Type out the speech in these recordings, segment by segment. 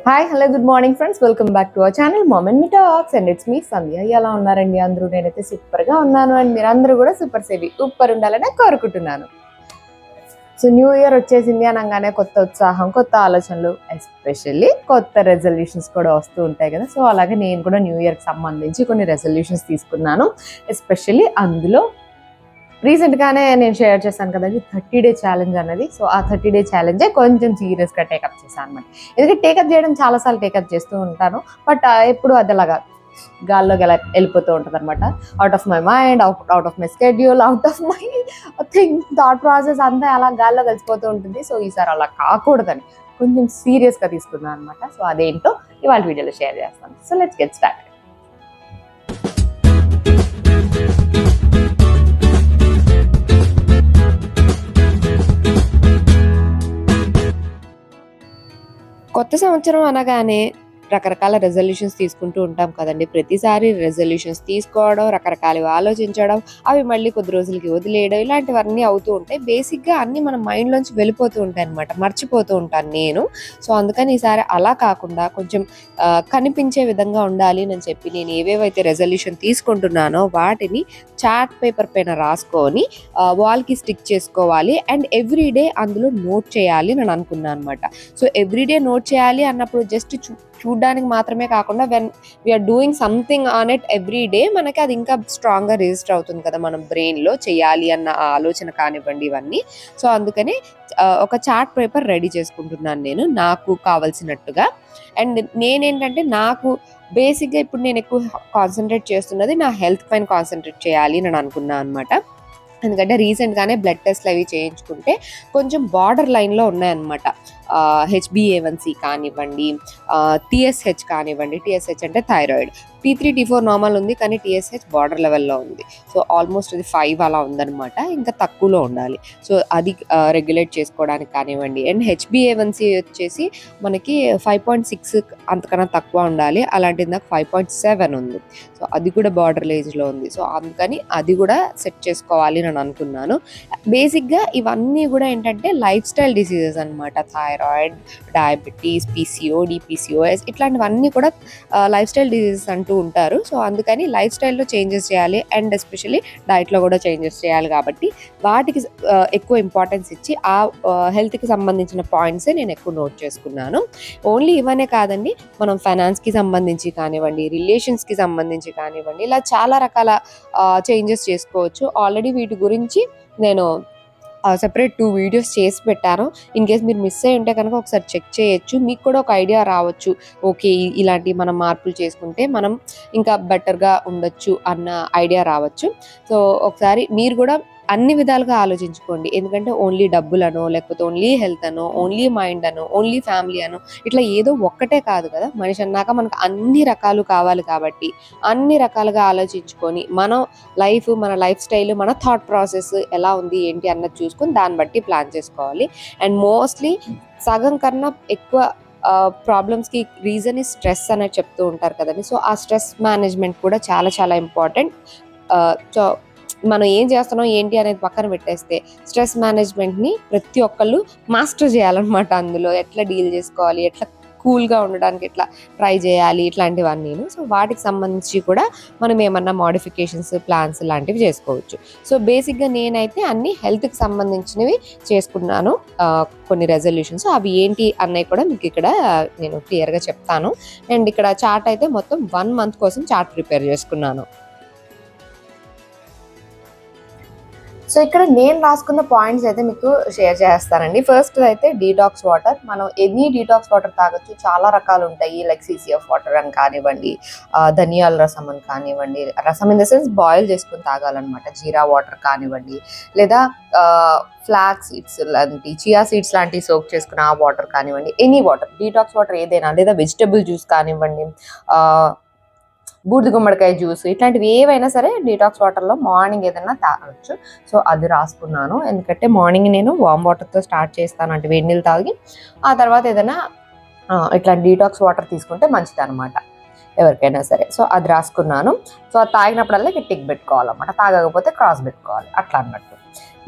Hi hello good morning friends, welcome back to our channel moment me talks and it's me Sandhya. ఎలా ఉన్నారండి అందరూ? నేనైతే సూపర్గా ఉన్నాను అండ్ మీరందరూ కూడా సూపర్ ఉండాలని కోరుకుంటున్నాను. సో న్యూ ఇయర్ వచ్చేసింది అనగానే కొత్త ఉత్సాహం, కొత్త ఆలోచనలు, ఎస్పెషల్లీ కొత్త రెజల్యూషన్స్ కూడా వస్తూ ఉంటాయి కదా. సో అలాగే నేను కూడా న్యూ ఇయర్కి సంబంధించి కొన్ని రెజల్యూషన్స్ తీసుకున్నాను. ఎస్పెషల్లీ అందులో రీసెంట్గానే నేను షేర్ చేశాను కదండి 30-day ఛాలెంజ్ అన్నది. సో ఆ 30-day ఛాలెంజే కొంచెం సీరియస్గా టేకప్ చేశాను అనమాట. ఎందుకంటే టేకప్ చేయడం చాలాసార్లు టేకప్ చేస్తూ ఉంటాను, బట్ ఎప్పుడు అది అలాగా గాల్లోకి ఎలా వెళ్ళిపోతూ ఉంటుంది అనమాట. Out of my mind, out of my schedule, out of my thought process అంతా అలా గాల్లో కలిసిపోతూ ఉంటుంది. సో ఈసారి అలా కాకూడదని కొంచెం సీరియస్గా తీసుకున్నాను అనమాట. సో అదేంటో ఇవాళ వీడియోలో షేర్ చేస్తాను. So let's get start. కొత్త సంవత్సరం అనగానే రకరకాల రెజల్యూషన్స్ తీసుకుంటూ ఉంటాం కదండి. ప్రతిసారి రెజల్యూషన్స్ తీసుకోవడం, రకరకాలుగా ఆలోచించడం, అవి మళ్ళీ కొద్ది రోజులకి వదిలేయడం, ఇలాంటివన్నీ అవుతూ ఉంటాయి. బేసిక్గా అన్నీ మన మైండ్లోంచి వెళ్ళిపోతూ ఉంటాయి అనమాట, మర్చిపోతూ ఉంటాను నేను. సో అందుకని ఈసారి అలా కాకుండా కొంచెం కనిపించే విధంగా ఉండాలి అని చెప్పి నేను ఏవేవైతే రెజల్యూషన్ తీసుకుంటున్నానో వాటిని చార్ట్ పేపర్ పైన రాసుకొని వాల్కి స్టిక్ చేసుకోవాలి అండ్ ఎవ్రీడే అందులో నోట్ చేయాలి అని అనుకున్నాను అనమాట. సో ఎవ్రీడే నోట్ చేయాలి అన్నప్పుడు జస్ట్ చూడడానికి మాత్రమే కాకుండా when we are doing something on it every day మనకి అది ఇంకా స్ట్రాంగ్గా రిజిస్టర్ అవుతుంది కదా మన బ్రెయిన్లో, చేయాలి అన్న ఆలోచన కానివ్వండి ఇవన్నీ. సో అందుకని ఒక చార్ట్ పేపర్ రెడీ చేసుకుంటున్నాను నేను నాకు కావాల్సినట్టుగా. అండ్ నేనేంటంటే నాకు బేసిక్గా ఇప్పుడు నేను ఎక్కువ కాన్సన్ట్రేట్ చేస్తున్నది నా హెల్త్ పైన కాన్సన్ట్రేట్ చేయాలి అని అనుకున్నాను అనమాట. ఎందుకంటే రీసెంట్గానే బ్లడ్ టెస్ట్లు అవి చేయించుకుంటే కొంచెం బార్డర్ లైన్లో ఉన్నాయన్నమాట. HbA1c కానివ్వండి, TSH కానివ్వండి. TSH అంటే థైరాయిడ్, T3 T4 నార్మల్ ఉంది, కానీ TSH బార్డర్ లెవెల్లో ఉంది. సో ఆల్మోస్ట్ అది 5 అలా ఉందన్నమాట, ఇంకా తక్కువలో ఉండాలి. సో అది రెగ్యులేట్ చేసుకోవడానికి కానివ్వండి. అండ్ HbA1c వచ్చేసి మనకి 5.6 అంతకన్నా తక్కువ ఉండాలి, అలాంటిది నాకు 5.7 ఉంది. సో అది కూడా బార్డర్ ఏజ్లో ఉంది. సో అందుకని అది కూడా సెట్ చేసుకోవాలి అని అనుకున్నాను. బేసిక్గా ఇవన్నీ కూడా ఏంటంటే లైఫ్ స్టైల్ డిసీజెస్ అనమాట. థైరాయిడ్, డయాబెటీస్, PCOD, PCOS ఇట్లాంటివన్నీ కూడా లైఫ్ స్టైల్ డిసీజెస్ అంటూ ఉంటారు. సో అందుకని లైఫ్ స్టైల్లో చేంజెస్ చేయాలి అండ్ ఎస్పెషల్లీ డైట్లో కూడా చేంజెస్ చేయాలి. కాబట్టి వాటికి ఎక్కువ ఇంపార్టెన్స్ ఇచ్చి ఆ హెల్త్కి సంబంధించిన పాయింట్సే నేను ఎక్కువ నోట్ చేసుకున్నాను. ఓన్లీ ఇవనే కాదండి, మనం ఫైనాన్స్కి సంబంధించి కానివ్వండి, రిలేషన్స్కి సంబంధించి కానివ్వండి, ఇలా చాలా రకాల చేంజెస్ చేసుకోవచ్చు. ఆల్రెడీ వీటి గురించి నేను సెపరేట్ 2 వీడియోస్ చేసి పెట్టాను. ఇన్ కేస్ మీరు మిస్ అయ్యి ఉంటే కనుక ఒకసారి చెక్ చేయొచ్చు, మీకు కూడా ఒక ఐడియా రావచ్చు. ఓకే, ఇలాంటి మనం మార్పులు చేసుకుంటే మనం ఇంకా బెటర్గా ఉండొచ్చు అన్న ఐడియా రావచ్చు. సో ఒకసారి మీరు కూడా అన్ని విధాలుగా ఆలోచించుకోండి. ఎందుకంటే ఓన్లీ డబ్బులనో, లేకపోతే ఓన్లీ హెల్త్ అనో, ఓన్లీ మైండ్ అనో, ఓన్లీ ఫ్యామిలీ అనో ఇట్లా ఏదో ఒక్కటే కాదు కదా. మనిషి అన్నాక మనకు అన్ని రకాలు కావాలి. కాబట్టి అన్ని రకాలుగా ఆలోచించుకొని మనం మన లైఫ్ స్టైల్, మన థాట్ ప్రాసెస్ ఎలా ఉంది ఏంటి అన్నది చూసుకొని దాన్ని బట్టి ప్లాన్ చేసుకోవాలి. అండ్ మోస్ట్లీ సగం కన్నా ఎక్కువ ప్రాబ్లమ్స్కి రీజన్ ఈ స్ట్రెస్ అనేది చెప్తూ ఉంటారు కదండి. సో ఆ స్ట్రెస్ మేనేజ్మెంట్ కూడా చాలా చాలా ఇంపార్టెంట్. సో మనం ఏం చేస్తున్నాం ఏంటి అనేది పక్కన పెట్టేస్తే స్ట్రెస్ మేనేజ్మెంట్ని ప్రతి ఒక్కళ్ళు మాస్టర్ చేయాలన్నమాట. అందులో ఎట్లా డీల్ చేసుకోవాలి, ఎట్లా కూల్గా ఉండడానికి ఎట్లా ట్రై చేయాలి, ఇట్లాంటివన్నీ. సో వాటికి సంబంధించి కూడా మనం ఏమన్నా మోడిఫికేషన్స్, ప్లాన్స్ లాంటివి చేసుకోవచ్చు. సో బేసిక్గా నేనైతే అన్ని హెల్త్కి సంబంధించినవి చేసుకున్నాను. కొన్ని రెజల్యూషన్స్ అవి ఏంటి అన్నవి కూడా మీకు ఇక్కడ నేను క్లియర్గా చెప్తాను. అండ్ ఇక్కడ చార్ట్ అయితే మొత్తం 1 month కోసం చార్ట్ ప్రిపేర్ చేసుకున్నాను. సో ఇక్కడ నేను రాసుకున్న పాయింట్స్ అయితే మీకు షేర్ చేస్తానండి. ఫస్ట్ అయితే డీటాక్స్ వాటర్. మనం ఎనీ డీటాక్స్ వాటర్ తాగొచ్చు, చాలా రకాలు ఉంటాయి. లైక్ CCF వాటర్ అని కానివ్వండి, ధనియాల రసం అని కానివ్వండి, రసం ఇన్ ద సెన్స్ బాయిల్ చేసుకుని తాగాలన్నమాట. జీరా వాటర్ కానివ్వండి, లేదా ఫ్లాక్ సీడ్స్ లాంటి, చియా సీడ్స్ లాంటివి సోక్ చేసుకున్న ఆ వాటర్ కానివ్వండి, ఎనీ వాటర్, డీటాక్స్ వాటర్ ఏదైనా, లేదా వెజిటబుల్ జ్యూస్ కానివ్వండి, బూడిద గుమ్మడికాయ జ్యూస్, ఇట్లాంటివి ఏవైనా సరే డీటాక్స్ వాటర్లో మార్నింగ్ ఏదైనా తాగొచ్చు. సో అది రాసుకున్నాను. ఎందుకంటే మార్నింగ్ నేను వామ్ వాటర్తో స్టార్ట్ చేస్తాను, అంటే వేడి నీళ్ళు తాగి ఆ తర్వాత ఏదైనా ఇట్లాంటి డీటాక్స్ వాటర్ తీసుకుంటే మంచిది అనమాట ఎవరికైనా సరే. సో అది రాసుకున్నాను. సో అది తాగినప్పుడల్లా టిక్ పెట్టుకోవాలన్నమాట, తాగకపోతే క్రాస్ పెట్టుకోవాలి, అట్లా అన్నట్టు.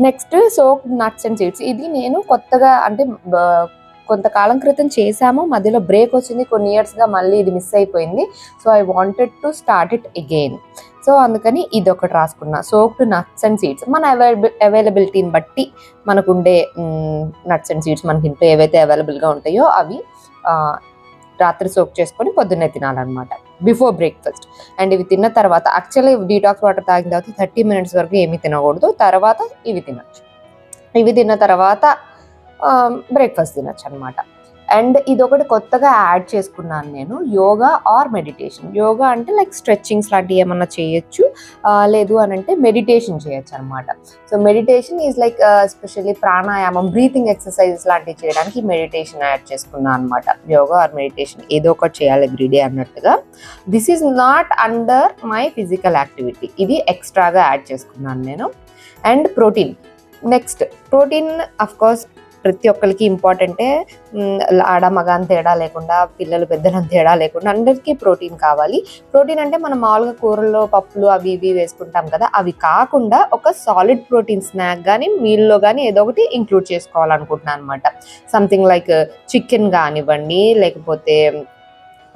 Next soak nuts and seeds. ఇది నేను కొత్తగా అంటే కొంతకాలం క్రితం చేశాము, మధ్యలో బ్రేక్ వచ్చింది, కొన్ని ఇయర్స్గా మళ్ళీ ఇది మిస్ అయిపోయింది. So I wanted to start it again. So అందుకని ఇది ఒకటి రాసుకున్నా, సోక్డ్ నట్స్ అండ్ సీడ్స్. మన అవైలబిలిటీని బట్టి మనకుండే నట్స్ అండ్ సీడ్స్ మనకి ఇంట్లో ఏవైతే అవైలబుల్గా ఉంటాయో అవి రాత్రి సోక్ చేసుకొని పొద్దున్నే తినాలన్నమాట, బిఫోర్ బ్రేక్ఫాస్ట్. అండ్ ఇవి తిన్న తర్వాత యాక్చువల్లీ డీటాక్స్ వాటర్ తాగిన తర్వాత 30 minutes వరకు ఏమీ తినకూడదు, తర్వాత ఇవి తినచ్చు. ఇవి తిన్న తర్వాత బ్రేక్ఫాస్ట్ తినచ్చు అనమాట. అండ్ ఇది ఒకటి కొత్తగా యాడ్ చేసుకున్నాను నేను, యోగా ఆర్ మెడిటేషన్. యోగా అంటే లైక్ స్ట్రెచ్చింగ్స్ లాంటివి ఏమన్నా చేయొచ్చు, లేదు అని అంటే మెడిటేషన్ చేయొచ్చు అనమాట. So meditation is like especially ప్రాణాయామం, బ్రీతింగ్ ఎక్సర్సైజెస్ లాంటివి చేయడానికి మెడిటేషన్ యాడ్ చేసుకున్నాను అనమాట. యోగా ఆర్ మెడిటేషన్ ఏదో ఒకటి చేయాలి ఎవ్రీడే అన్నట్టుగా. This is not under my physical activity, ఇది ఎక్స్ట్రాగా యాడ్ చేసుకున్నాను నేను. And protein. Next protein of course ప్రతి ఒక్కరికి ఇంపార్టెంటే, ఆడ మగ అని తేడా లేకుండా, పిల్లలు పెద్దలు అని తేడా లేకుండా అందరికీ ప్రోటీన్ కావాలి. ప్రోటీన్ అంటే మనం మామూలుగా కూరల్లో పప్పులు అవి ఇవి వేసుకుంటాం కదా, అవి కాకుండా ఒక సాలిడ్ ప్రోటీన్ స్నాక్ కానీ మీల్లో కానీ ఏదో ఒకటి ఇంక్లూడ్ చేసుకోవాలనుకుంటున్నాను అనమాట. సంథింగ్ లైక్ చికెన్ కానివ్వండి, లేకపోతే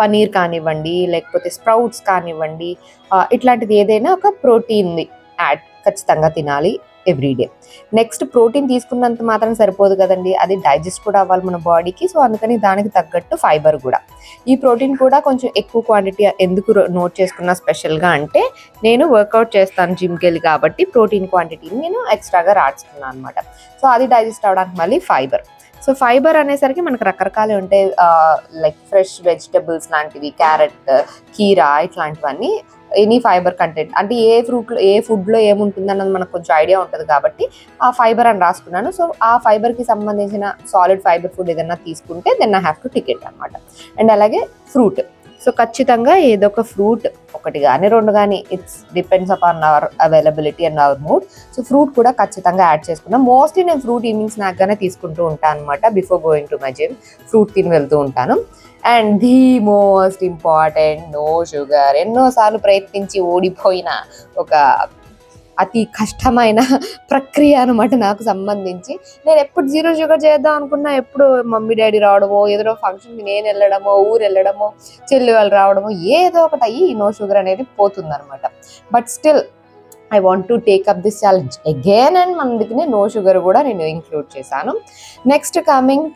పనీర్ కానివ్వండి, లేకపోతే స్ప్రౌట్స్ కానివ్వండి, ఇట్లాంటిది ఏదైనా ఒక ప్రోటీన్ది యాడ్ ఖచ్చితంగా తినాలి ఎవ్రీడే. నెక్స్ట్ ప్రోటీన్ తీసుకున్నంత మాత్రం సరిపోదు కదండి, అది డైజెస్ట్ కూడా అవ్వాలి మన బాడీకి. సో అందుకని దానికి తగ్గట్టు ఫైబర్ కూడా. ఈ ప్రోటీన్ కూడా కొంచెం ఎక్కువ క్వాంటిటీ ఎందుకు నోట్ చేసుకున్నా స్పెషల్గా అంటే, నేను వర్కౌట్ చేస్తాను జిమ్కి వెళ్ళి కాబట్టి ప్రోటీన్ క్వాంటిటీని నేను ఎక్స్ట్రాగా రాసుకున్నాను అనమాట. సో అది డైజెస్ట్ అవ్వడానికి మళ్ళీ ఫైబర్. సో ఫైబర్ అనేసరికి మనకు రకరకాలు ఉంటాయి, లైక్ ఫ్రెష్ వెజిటబుల్స్ లాంటివి, క్యారెట్, కీరా, ఇట్లాంటివన్నీ ఎనీ ఫైబర్ కంటెంట్. అంటే ఏ ఫుడ్లో ఏముంటుంది అన్నది మనకు కొంచెం ఐడియా ఉంటుంది కాబట్టి ఆ ఫైబర్ అని రాసుకున్నాను. సో ఆ ఫైబర్కి సంబంధించిన సాలిడ్ ఫైబర్ ఫుడ్ ఏదైనా తీసుకుంటే then I have to tick it అనమాట. అండ్ అలాగే ఫ్రూట్. సో ఖచ్చితంగా ఏదో ఒక ఫ్రూట్, ఒకటి కానీ రెండు కానీ, it's depends upon our availability and our mood. So fruit కూడా ఖచ్చితంగా యాడ్ చేసుకున్నాం. మోస్ట్లీ నేను ఫ్రూట్ ఈవినింగ్ స్నాక్గానే తీసుకుంటూ ఉంటాను అనమాట. Before going to my gym fruit తిని వెళ్తూ ఉంటాను. And the most important, no sugar. ఎన్నోసార్లు ప్రయత్నించి ఓడిపోయిన ఒక అతి కష్టమైన ప్రక్రియ అనమాట నాకు సంబంధించి. నేను ఎప్పుడు 0 షుగర్ చేద్దాం అనుకున్నా, ఎప్పుడు మమ్మీ డాడీ రావడమో, ఏదో ఫంక్షన్కి నేను వెళ్ళడమో, ఊరు వెళ్ళడమో, చెల్లి వాళ్ళు రావడమో, ఏదో ఒకటి అయ్యి నో షుగర్ అనేది పోతుందన్నమాట. But still I want to take up this challenge again, and అందుకనే నో షుగర్ కూడా నేను ఇంక్లూడ్ చేశాను. Next coming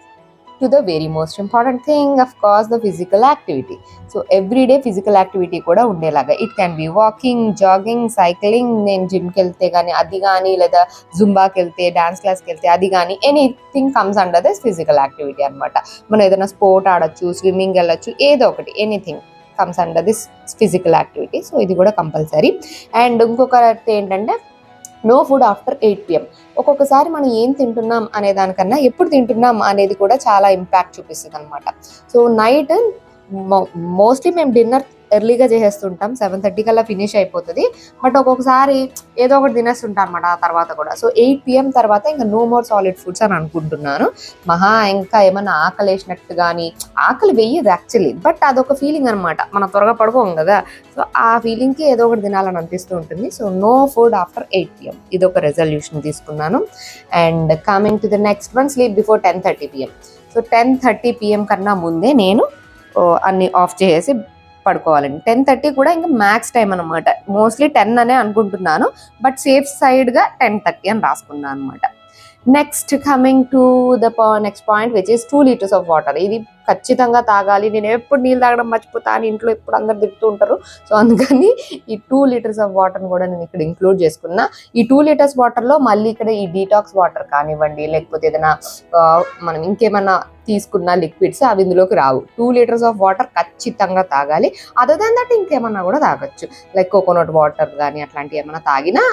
to the very most important thing, of course, the physical activity. So everyday physical activity కూడా ఉండేలాగా, it can be walking, jogging, cycling. నేను జిమ్కి వెళ్తే కానీ అది కానీ, లేదా జుంబాకి వెళ్తే, డాన్స్ క్లాస్కి వెళ్తే అది కానీ, anything comes under this physical activity అనమాట. మనం ఏదైనా స్పోర్ట్ ఆడొచ్చు, స్విమ్మింగ్ వెళ్ళొచ్చు, ఏదో ఒకటి, anything comes under this physical activity. So ఇది కూడా కంపల్సరీ. అండ్ ఇంకొకటి ఏంటంటే, నో ఫుడ్ ఆఫ్టర్ 8 PM. ఒక్కొక్కసారి మనం ఏం తింటున్నాం అనే దానికన్నా ఎప్పుడు తింటున్నాం అనేది కూడా చాలా ఇంపాక్ట్ చూపిస్తుంది అనమాట. సో నైట్ మోస్ట్లీ మేము డిన్నర్ ఎర్లీగా చేసేస్తుంటాం, 7:30 కల్లా ఫినిష్ అయిపోతుంది. బట్ ఒక్కొక్కసారి ఏదో ఒకటి తినేస్తుంటాం అనమాట ఆ తర్వాత కూడా. సో 8 PM తర్వాత ఇంకా నో మోర్ సాలిడ్ ఫుడ్స్ అని అనుకుంటున్నాను. మహా ఇంకా ఏమన్నా ఆకలి వేసినట్టు కానీ, ఆకలి వెయ్యదు యాక్చువల్లీ, బట్ అదొక ఫీలింగ్ అనమాట, మనం త్వరగా పడుకోం కదా. సో ఆ ఫీలింగ్కి ఏదో ఒకటి తినాలని అనిపిస్తూ ఉంటుంది. So no food after 8 PM, ఇది ఒక రెజల్యూషన్ తీసుకున్నాను. And coming to the next one, sleep before 10:30 PM. So 10:30 PM కన్నా ముందే నేను అన్ని ఆఫ్ చేసి పడుకోవాలండి. 10:30 కూడా ఇంకా మ్యాక్స్ టైం అనమాట. మోస్ట్లీ 10 అనే అనుకుంటున్నాను, బట్ సేఫ్ సైడ్గా 10:30 అని రాసుకున్నాను అనమాట. Next coming to the next point which is 2 liters of water. ఇది ఖచ్చితంగా తాగాలి. నేను ఎప్పుడు నీళ్ళు తాగడం మర్చిపోతా అని ఇంట్లో ఎప్పుడు అందరు తిరుగుతూ ఉంటారు. సో అందుకని ఈ 2 liters ఆఫ్ వాటర్ని కూడా నేను ఇక్కడ ఇంక్లూడ్ చేసుకున్నా. ఈ 2 liters వాటర్లో మళ్ళీ ఇక్కడ ఈ డీటాక్స్ వాటర్ కానివ్వండి, లేకపోతే ఏదైనా మనం ఇంకేమన్నా తీసుకున్న లిక్విడ్స్ అవి ఇందులోకి రావు. 2 liters ఆఫ్ వాటర్ ఖచ్చితంగా తాగాలి. అదర్ దాన్ దట్ ఇంకేమన్నా కూడా తాగొచ్చు, లైక్ కోకోనట్ వాటర్ కానీ అట్లాంటివి ఏమన్నా తాగినా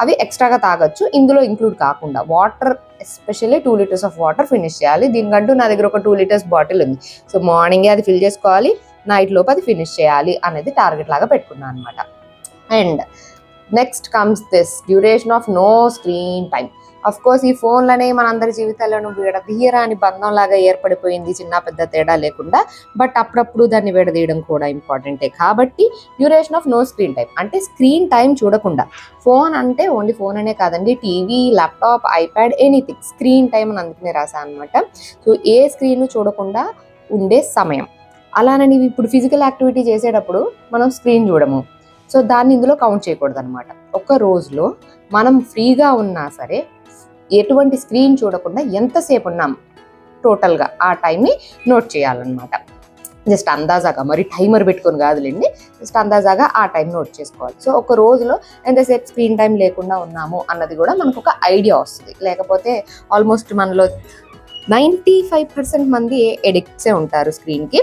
అవి ఎక్స్ట్రాగా తాగొచ్చు, ఇందులో ఇంక్లూడ్ కాకుండా. Water especially 2 liters of water finish చేయాలి. దీనికంటూ నా దగ్గర ఒక 2 liters బాటిల్ ఉంది. సో మార్నింగే అది ఫిల్ చేసుకోవాలి, నైట్ లోపు అది ఫినిష్ చేయాలి అనేది టార్గెట్ లాగా పెట్టుకున్నాను అనమాట. And next comes this duration of no screen time. Course ఈ ఫోన్లనే మనందరి జీవితాలను విడదీయరాని బంధం లాగా ఏర్పడిపోయింది, చిన్న పెద్ద తేడా లేకుండా. బట్ అప్పుడప్పుడు దాన్ని విడదీయడం కూడా ఇంపార్టెంటే. కాబట్టి duration of no screen time అంటే స్క్రీన్ టైం చూడకుండా. ఫోన్ అంటే ఓన్లీ ఫోన్ అనే కాదండి, TV, laptop, iPad, anything screen time అని అందుకనే రాసాను అనమాట. సో ఏ స్క్రీన్ చూడకుండా ఉండే సమయం. అలానని ఇప్పుడు ఫిజికల్ యాక్టివిటీ చేసేటప్పుడు మనం స్క్రీన్ చూడము, సో దాన్ని ఇందులో కౌంట్ చేయకూడదు అనమాట. ఒక రోజులో మనం ఫ్రీగా ఉన్నా సరే ఎటువంటి స్క్రీన్ చూడకుండా ఎంతసేపు ఉన్నాం టోటల్గా ఆ టైంని నోట్ చేయాలన్నమాట. జస్ట్ అందాజాగా, మరి టైమర్ పెట్టుకొని కాదులేండి, జస్ట్ అందాజాగా ఆ టైం నోట్ చేసుకోవాలి. సో ఒక రోజులో ఎంతసేపు స్క్రీన్ టైం లేకుండా ఉన్నాము అన్నది కూడా మనకు ఒక ఐడియా వస్తుంది. లేకపోతే ఆల్మోస్ట్ మనలో 95% మంది ఎడిక్ట్సే ఉంటారు స్క్రీన్కి.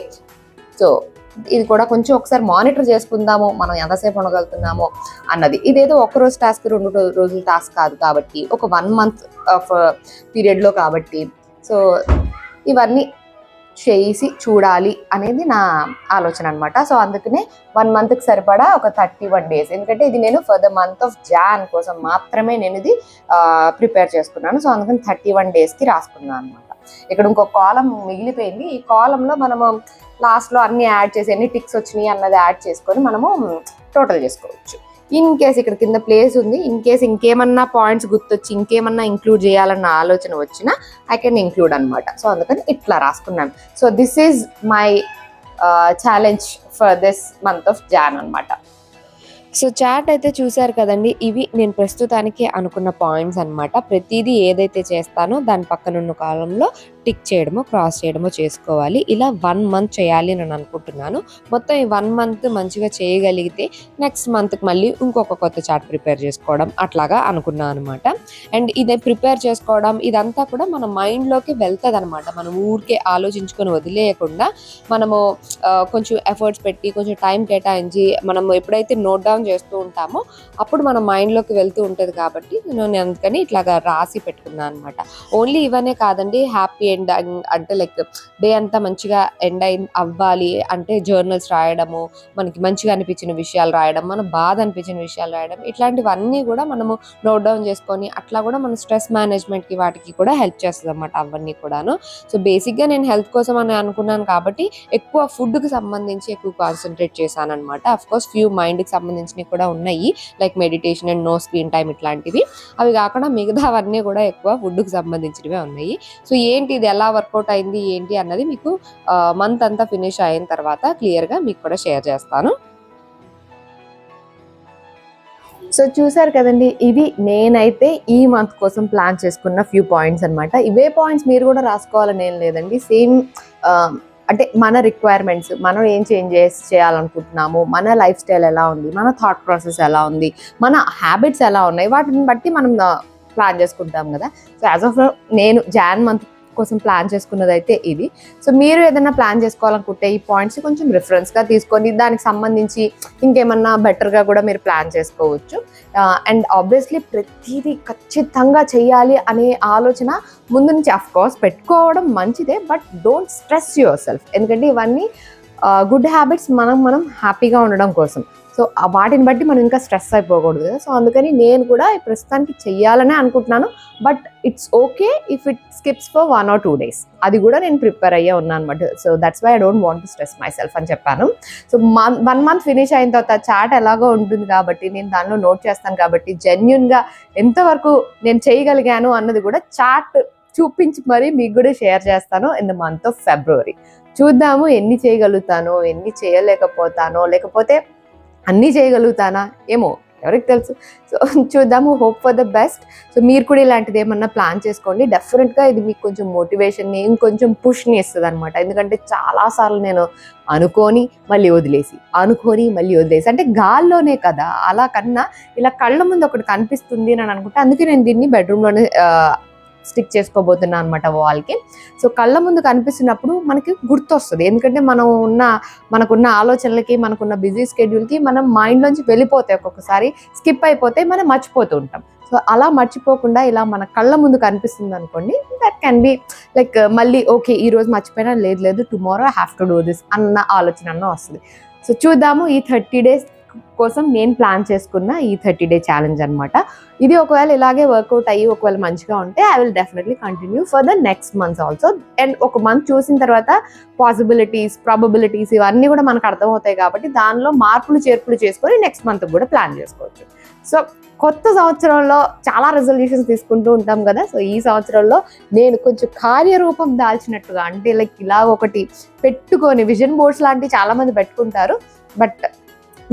సో ఇది కూడా కొంచెం ఒకసారి మానిటర్ చేసుకుందాము, మనం ఎంతసేపు ఉండగలుగుతున్నామో అన్నది. ఇదేదో ఒక్కరోజు టాస్క్, 2 రోజుల టాస్క్ కాదు కాబట్టి, ఒక 1 month ఆఫ్ పీరియడ్లో కాబట్టి. సో ఇవన్నీ చేసి చూడాలి అనేది నా ఆలోచన అనమాట. సో అందుకనే 1 monthకి సరిపడా ఒక 31 days, ఎందుకంటే ఇది నేను for the month of Jan కోసం మాత్రమే నేను ఇది ప్రిపేర్ చేసుకున్నాను. సో అందుకని 31 daysకి రాసుకున్నాను అనమాట. ఇక్కడ ఇంకొక కాలం మిగిలిపోయింది. ఈ కాలంలో మనము లాస్ట్లో అన్ని యాడ్ చేసి ఎన్ని టిక్స్ వచ్చినాయి అన్నది యాడ్ చేసుకొని మనము టోటల్ చేసుకోవచ్చు. ఇన్ కేస్ ఇక్కడ కింద ప్లేస్ ఉంది, ఇన్ కేస్ ఇంకేమన్నా పాయింట్స్ గుర్తొచ్చి ఇంకేమన్నా ఇంక్లూడ్ చేయాలన్న ఆలోచన వచ్చినా ఐ కెన్ ఇంక్లూడ్ అనమాట. సో అందుకని ఇట్లా రాసుకున్నాను. So this is my challenge for this month of Jan అనమాట. సో చాట్ అయితే చూసారు కదండి, ఇవి నేను ప్రస్తుతానికి అనుకున్న పాయింట్స్ అనమాట. ప్రతిదీ ఏదైతే చేస్తానో దాని పక్కనున్న కాలంలో టిక్ చేయడమో క్రాస్ చేయడమో చేసుకోవాలి. ఇలా 1 month చేయాలి నేను అనుకుంటున్నాను. మొత్తం ఈ 1 month మంచిగా చేయగలిగితే నెక్స్ట్ మంత్కి మళ్ళీ ఇంకొక కొత్త చాట్ ప్రిపేర్ చేసుకోవడం అట్లాగా అనుకున్నాను అనమాట. అండ్ ఇదే ప్రిపేర్ చేసుకోవడం ఇదంతా కూడా మన మైండ్లోకి వెళ్తుంది అనమాట. మనం ఊరికే ఆలోచించుకొని వదిలేయకుండా మనము కొంచెం ఎఫర్ట్స్ పెట్టి కొంచెం టైం కేటాయించి మనం ఎప్పుడైతే నోట్ డౌన్ చేస్తూ ఉంటామో అప్పుడు మన మైండ్లోకి వెళ్తూ ఉంటుంది. కాబట్టి నేను అందుకని ఇట్లాగా రాసి పెట్టుకున్నాను అనమాట. ఓన్లీ ఇవనే కాదండి, హ్యాపీ ఎండ్ అంటే లైక్ డే అంతా మంచిగా ఎండ్ అవ్వాలి అంటే జర్నల్స్ రాయడము, మనకి మంచిగా అనిపించిన విషయాలు రాయడం, మన బాధ అనిపించిన విషయాలు రాయడం, ఇట్లాంటివన్నీ కూడా మనము నోట్ డౌన్ చేసుకొని అట్లా కూడా మన స్ట్రెస్ మేనేజ్మెంట్కి వాటికి కూడా హెల్ప్ చేస్తుంది అనమాట అవన్నీ కూడాను. సో బేసిక్గా నేను హెల్త్ కోసం అని అనుకున్నాను కాబట్టి ఎక్కువ ఫుడ్కి సంబంధించి ఎక్కువ కాన్సన్ట్రేట్ చేశాను అనమాట. అఫ్కోర్స్ ఫ్యూ మైండ్కి సంబంధించినవి కూడా ఉన్నాయి, like meditation and no screen time ఇట్లాంటివి. అవి కాకుండా మిగతావన్నీ కూడా ఎక్కువ ఫుడ్కి సంబంధించినవే ఉన్నాయి. సో ఏంటి ఇది ఎలా వర్కౌట్ అయింది ఏంటి అన్నది మీకు మంత్ అంతా ఫినిష్ అయిన తర్వాత క్లియర్గా మీకు కూడా షేర్ చేస్తాను. సో చూసారు కదండి, ఇవి నేనైతే ఈ మంత్ కోసం ప్లాన్ చేసుకున్న ఫ్యూ పాయింట్స్ అనమాట. ఇవే పాయింట్స్ మీరు కూడా రాసుకోవాలని ఏం లేదండి. సేమ్ అంటే మన రిక్వైర్మెంట్స్, మనం ఏం చేంజెస్ చేయాలనుకుంటున్నాము, మన లైఫ్ స్టైల్ ఎలా ఉంది, మన థాట్ ప్రాసెస్ ఎలా ఉంది, మన హ్యాబిట్స్ ఎలా ఉన్నాయి, వాటిని బట్టి మనం ప్లాన్ చేసుకుంటాం కదా. సో యాజ్ ఆఫ్ నేను జాన్ మంత్ కోసం ప్లాన్ చేసుకున్నది అయితే ఇది. సో మీరు ఏదైనా ప్లాన్ చేసుకోవాలనుకుంటే ఈ పాయింట్స్ కొంచెం రిఫరెన్స్గా తీసుకొని దానికి సంబంధించి ఇంకేమన్నా బెటర్గా కూడా మీరు ప్లాన్ చేసుకోవచ్చు. అండ్ ఆబ్వియస్లీ ప్రతిదీ ఖచ్చితంగా చెయ్యాలి అనే ఆలోచన ముందు నుంచి అఫ్కోర్స్ పెట్టుకోవడం మంచిదే, but don't stress your self. ఎందుకంటే ఇవన్నీ గుడ్ హ్యాబిట్స్ మనం హ్యాపీగా ఉండడం కోసం. సో వాటిని బట్టి మనం ఇంకా స్ట్రెస్ అయిపోకూడదు కదా. సో అందుకని నేను కూడా ప్రస్తుతానికి చెయ్యాలనే అనుకుంటున్నాను. But it's okay if it skips for 1 or 2 days. అది కూడా నేను ప్రిపేర్ అయ్యే ఉన్నాను అనమాట. So that's why I don't want to stress myself అని చెప్పాను. సో 1 month ఫినిష్ అయిన తర్వాత చాట్ ఎలాగో ఉంటుంది కాబట్టి నేను దానిలో నోట్ చేస్తాను కాబట్టి జెన్యున్గా ఎంతవరకు నేను చేయగలిగాను అన్నది కూడా చాట్ చూపించి మరీ మీకు కూడా షేర్ చేస్తాను in the month of February. చూద్దాము ఎన్ని చేయగలుగుతానో, ఎన్ని చేయలేకపోతానో, లేకపోతే అన్నీ చేయగలుగుతానా ఏమో ఎవరికి తెలుసు. సో చూద్దాము, hope for the best. So మీరు కూడా ఇలాంటిది ఏమన్నా ప్లాన్ చేసుకోండి. డెఫినెట్గా ఇది మీకు కొంచెం మోటివేషన్ని, ఇంకొంచెం పుష్ని ఇస్తుంది అనమాట. ఎందుకంటే చాలాసార్లు నేను అనుకొని మళ్ళీ వదిలేసి అంటే గాల్లోనే కదా, అలా కన్నా ఇలా కళ్ళ ముందు ఒకటి కనిపిస్తుంది అని అనుకుంటే అందుకే నేను దీన్ని బెడ్రూమ్లోనే స్టిక్ చేసుకోబోతున్నా అనమాట వాల్కి. సో కళ్ళ ముందు కనిపిస్తున్నప్పుడు మనకి గుర్తొస్తుంది. ఎందుకంటే మనకున్న ఆలోచనలకి, మనకున్న బిజీ స్కెడ్యూల్కి మనం మైండ్లోంచి వెళ్ళిపోతాయి, ఒక్కొక్కసారి స్కిప్ అయిపోతే మనం మర్చిపోతూ ఉంటాం. సో అలా మర్చిపోకుండా ఇలా మన కళ్ళ ముందు కనిపిస్తుంది అనుకోండి, దట్ కెన్ బి లైక్ మళ్ళీ ఓకే ఈరోజు మర్చిపోయినా లేదు tomorrow I have to do this అన్న ఆలోచన వస్తుంది. సో చూద్దాము ఈ 30 days కోసం నేను ప్లాన్ చేసుకున్న ఈ 30-day ఛాలెంజ్ అనమాట. ఇది ఒకవేళ ఇలాగే వర్కౌట్ అయ్యి ఒకవేళ మంచిగా ఉంటే I will definitely continue for the next month also. And ఒక మంత్ చూసిన తర్వాత పాసిబిలిటీస్, ప్రాబబిలిటీస్ ఇవన్నీ కూడా మనకు అర్థమవుతాయి కాబట్టి దానిలో మార్పులు చేర్పులు చేసుకొని నెక్స్ట్ మంత్ కూడా ప్లాన్ చేసుకోవచ్చు. సో కొత్త సంవత్సరంలో చాలా రెజల్యూషన్స్ తీసుకుంటూ ఉంటాం కదా. సో ఈ సంవత్సరంలో నేను కొంచెం కార్యరూపం దాల్చినట్టుగా, అంటే లైక్ ఇలా ఒకటి పెట్టుకొని విజన్ బోర్డ్స్ లాంటివి చాలామంది పెట్టుకుంటారు, బట్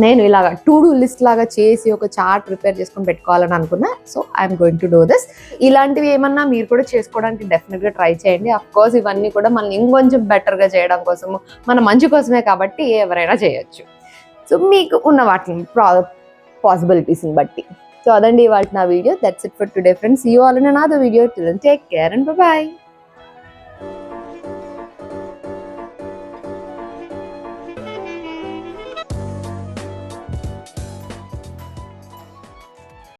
నేను ఇలాగా టు డూ లిస్ట్ లాగా చేసి ఒక చార్ట్ ప్రిపేర్ చేసుకొని పెట్టుకోవాలని అనుకున్నా. So I'm going to do this. ఇలాంటివి ఏమన్నా మీరు కూడా చేసుకోవడానికి డెఫినెట్గా ట్రై చేయండి. అఫ్ కోర్స్ ఇవన్నీ కూడా మనం ఇంకొంచెం బెటర్గా చేయడం కోసము, మన మంచి కోసమే కాబట్టి ఎవరైనా చేయొచ్చు. సో మీకు ఉన్న వాటిని పాసిబిలిటీస్ని బట్టి. సో అదండి ఇవాళ నా వీడియో. That's it for today friends. See you all in another video. Till then take care and by.